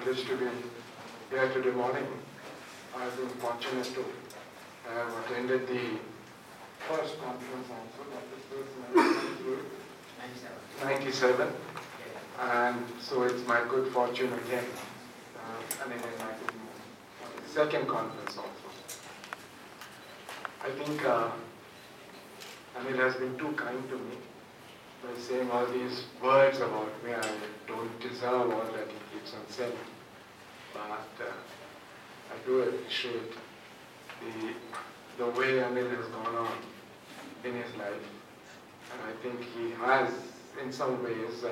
privileged to be here today morning. I've been fortunate to have attended the first conference also, that is 97. And so it's my good fortune again, and again my second conference also. I think Anil has been too kind to me by saying all these words about me. I don't deserve all that he keeps on saying, but I do appreciate the way Anil has gone on in his life, and I think he has in some ways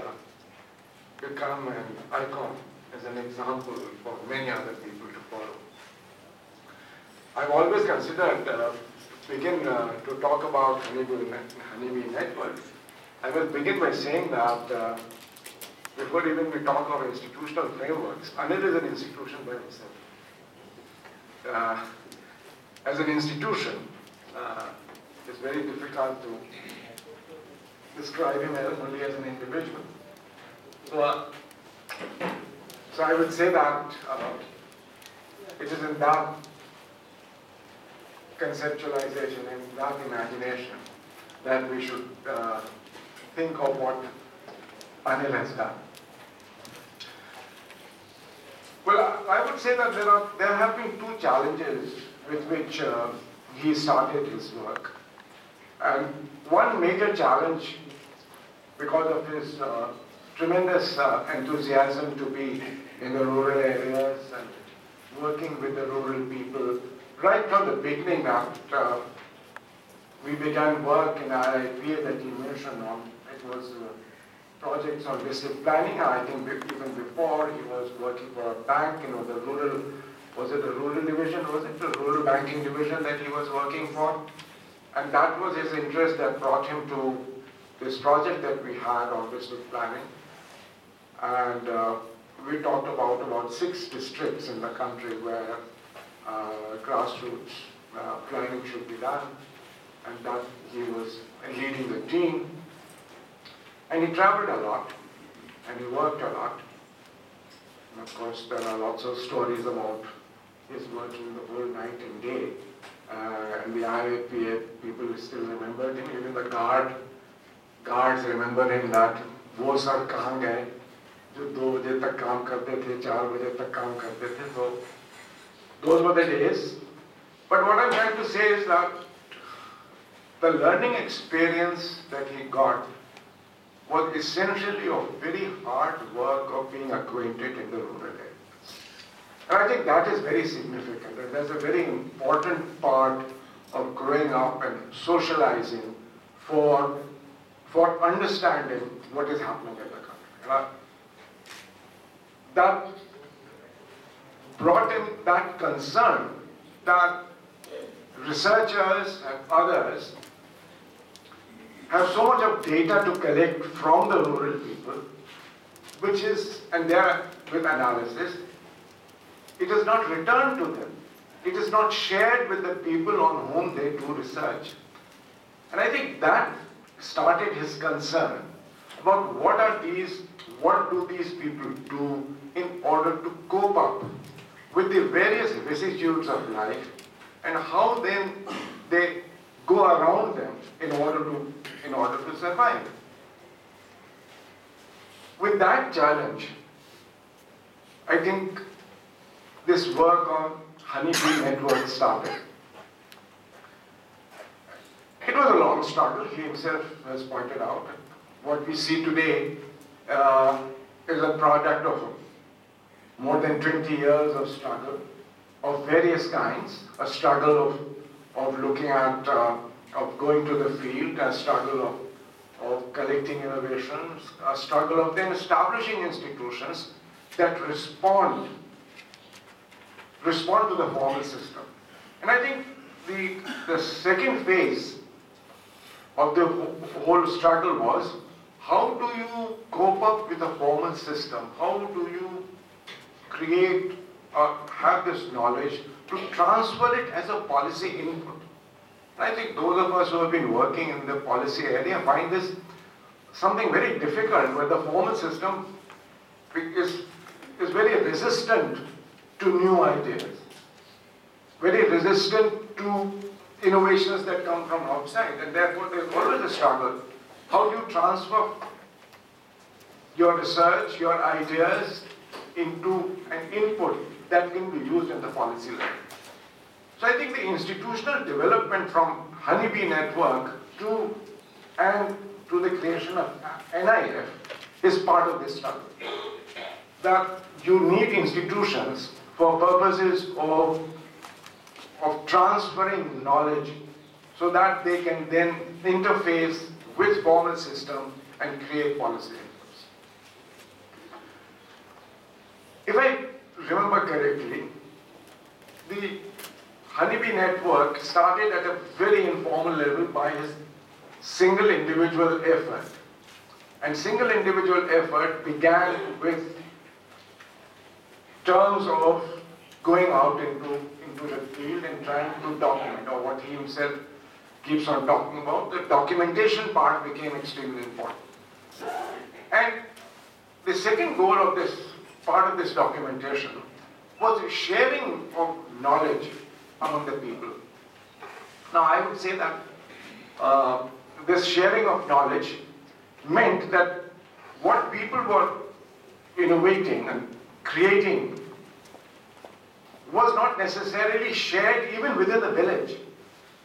become an icon as an example for many other people to follow. I've always considered begin to talk about Honeybee network. I will begin by saying that before even we talk of institutional frameworks, Anil is an institution by himself. As an institution, it's very difficult to describe him only as an individual. So I would say that it is in that conceptualization and that imagination that we should think of what Anil has done. Well, I would say that there have been two challenges with which he started his work. And one major challenge, because of his tremendous enthusiasm to be in the rural areas and working with the rural people, right from the beginning that we began work in IIPA that you mentioned on. It was projects on district planning. I think even before he was working for a bank, the rural, was it the rural division? Was it the rural banking division that he was working for? And that was his interest that brought him to this project that we had on district planning. And we talked about 6 districts in the country where grassroots planning should be done, and that he was leading the team. And he traveled a lot, and he worked a lot. And of course, there are lots of stories about his working the whole night and day. And the IAPA people still remembered him, even the guards remember him that वो sir कहाँ गए जो 2 बजे तक काम करते थे 4 बजे तक काम करते थे. So those were the days. But what I'm trying to say is that the learning experience that he got was essentially of very hard work of being acquainted in the rural areas. And I think that is very significant, and that's a very important part of growing up and socializing for understanding what is happening in the country. That brought him that concern that researchers and others have so much of data to collect from the rural people, which is, and there with analysis, it is not returned to them. It is not shared with the people on whom they do research. And I think that started his concern about what do these people do in order to cope up with the various vicissitudes of life, and how then they go around them in order to survive. With that challenge, I think this work on Honeybee network started. It was a long struggle. He himself has pointed out. What we see today is a product of more than 20 years of struggle of various kinds, a struggle of looking at, of going to the field, a struggle of collecting innovations, a struggle of then establishing institutions that respond to the formal system. And I think the second phase of the whole struggle was, how do you cope up with a formal system? How do you create or have this knowledge to transfer it as a policy input? And I think those of us who have been working in the policy area find this something very difficult, where the formal system is is very resistant to new ideas, very resistant to innovations that come from outside, and therefore there's always a struggle. How do you transfer your research, your ideas into an input that can be used in the policy level? So I think the institutional development from Honeybee network to the creation of NIF is part of this struggle. That you need institutions for purposes of transferring knowledge so that they can then interface with formal system and create policy inputs. If I remember correctly, the Honeybee network started at a very informal level by his single individual effort. And single individual effort began with terms of going out into the field and trying to document, or what he himself keeps on talking about. The documentation part became extremely important. And the second goal of this part of this documentation was the sharing of knowledge among the people. Now I would say that this sharing of knowledge meant that what people were innovating and creating was not necessarily shared even within the village.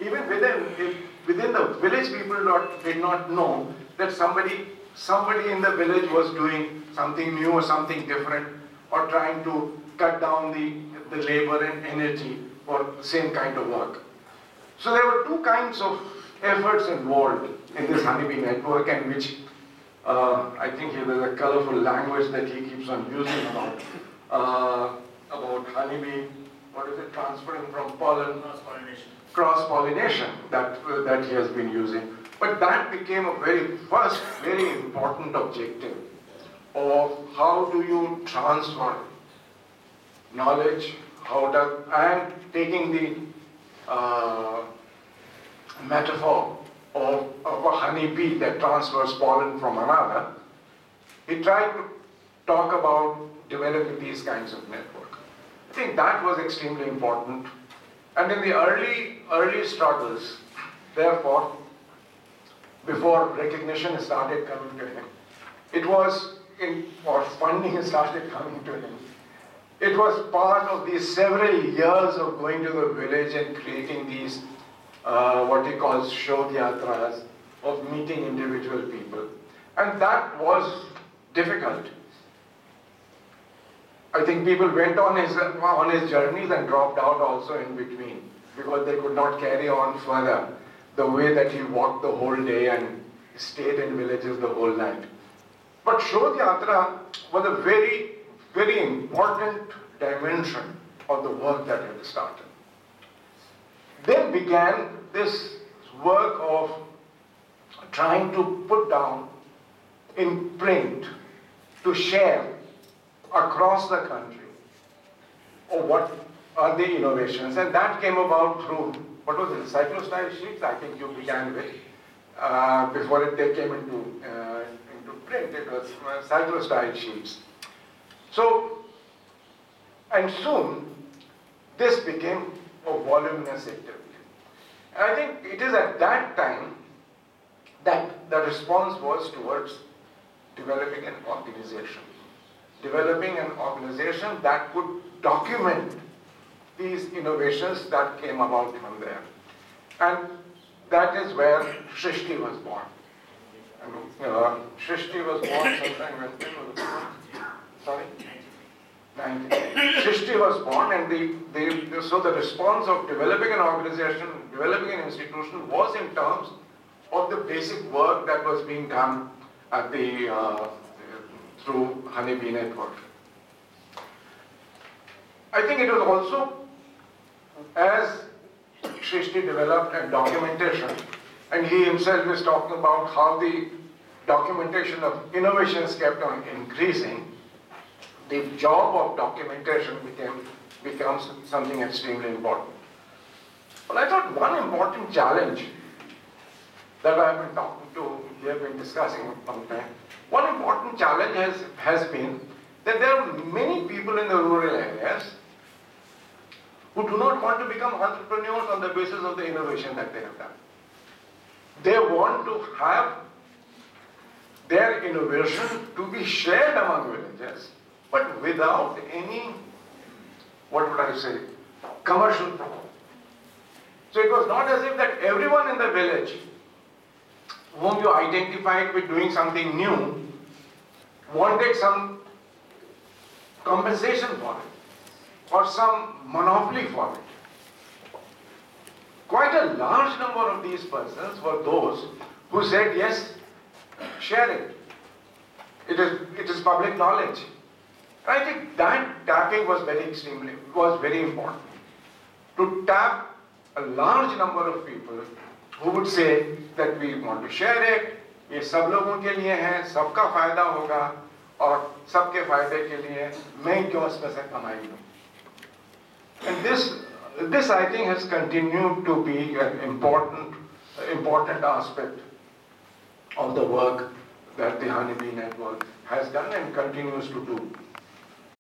Even within the village, people did not know that somebody in the village was doing something new or something different, or trying to cut down the labor and energy for the same kind of work. So there were two kinds of efforts involved in this Honeybee network, and which I think there's a colorful language that he keeps on using about honeybee. What is it? Transferring from pollen. Cross-pollination. Cross-pollination that he has been using. But that became a very important objective of how do you transfer knowledge, and taking the metaphor of a honeybee that transfers pollen from another, he tried to talk about developing these kinds of network. I think that was extremely important. And in the early struggles, therefore, before recognition started coming to him, or funding started coming to him, it was part of these several years of going to the village and creating these what he calls Shodhyatras, of meeting individual people. And that was difficult. I think people went on his journeys and dropped out also in between, because they could not carry on further the way that he walked the whole day and stayed in villages the whole night. But Shodhyatra was a very important dimension of the work that he had started. Then began this work of trying to put down in print, to share across the country, or what are the innovations. And that came about through, what was it, cyclostyle sheets, I think you began with. Before they came into print, it was cyclostyle sheets. So, and soon, this became a voluminous activity. And I think it is at that time that the response was towards developing an organization. Developing an organization that could document these innovations that came about from there. And that is where Shrishti was born. Shrishti was born sometime when he was born. Sorry? 19. Shrishti was born, and so the response of developing an organization, developing an institution, was in terms of the basic work that was being done at through Honeybee network. I think it was also, as Shrishti developed a documentation, and he himself is talking about how the documentation of innovations kept on increasing, the job of documentation becomes something extremely important. Well, I thought one important challenge that I have been talking to, we have been discussing for some time, one important challenge has been that there are many people in the rural areas who do not want to become entrepreneurs on the basis of the innovation that they have done. They want to have their innovation to be shared among villagers, but without any, what would I say, commercial profit. So it was not as if that everyone in the village whom you identified with doing something new wanted some compensation for it or some monopoly for it. Quite a large number of these persons were those who said, yes, share it. It is public knowledge. And I think that tapping was very important. To tap a large number of people who would say that we want to share it, ये सब लोगों के लिए है, सबका फायदा होगा और सबके फायदे के लिए मैं क्यों इसमें से कमाई लूं? And this I think has continued to be an important aspect of the work that the Honeybee Network has done and continues to do.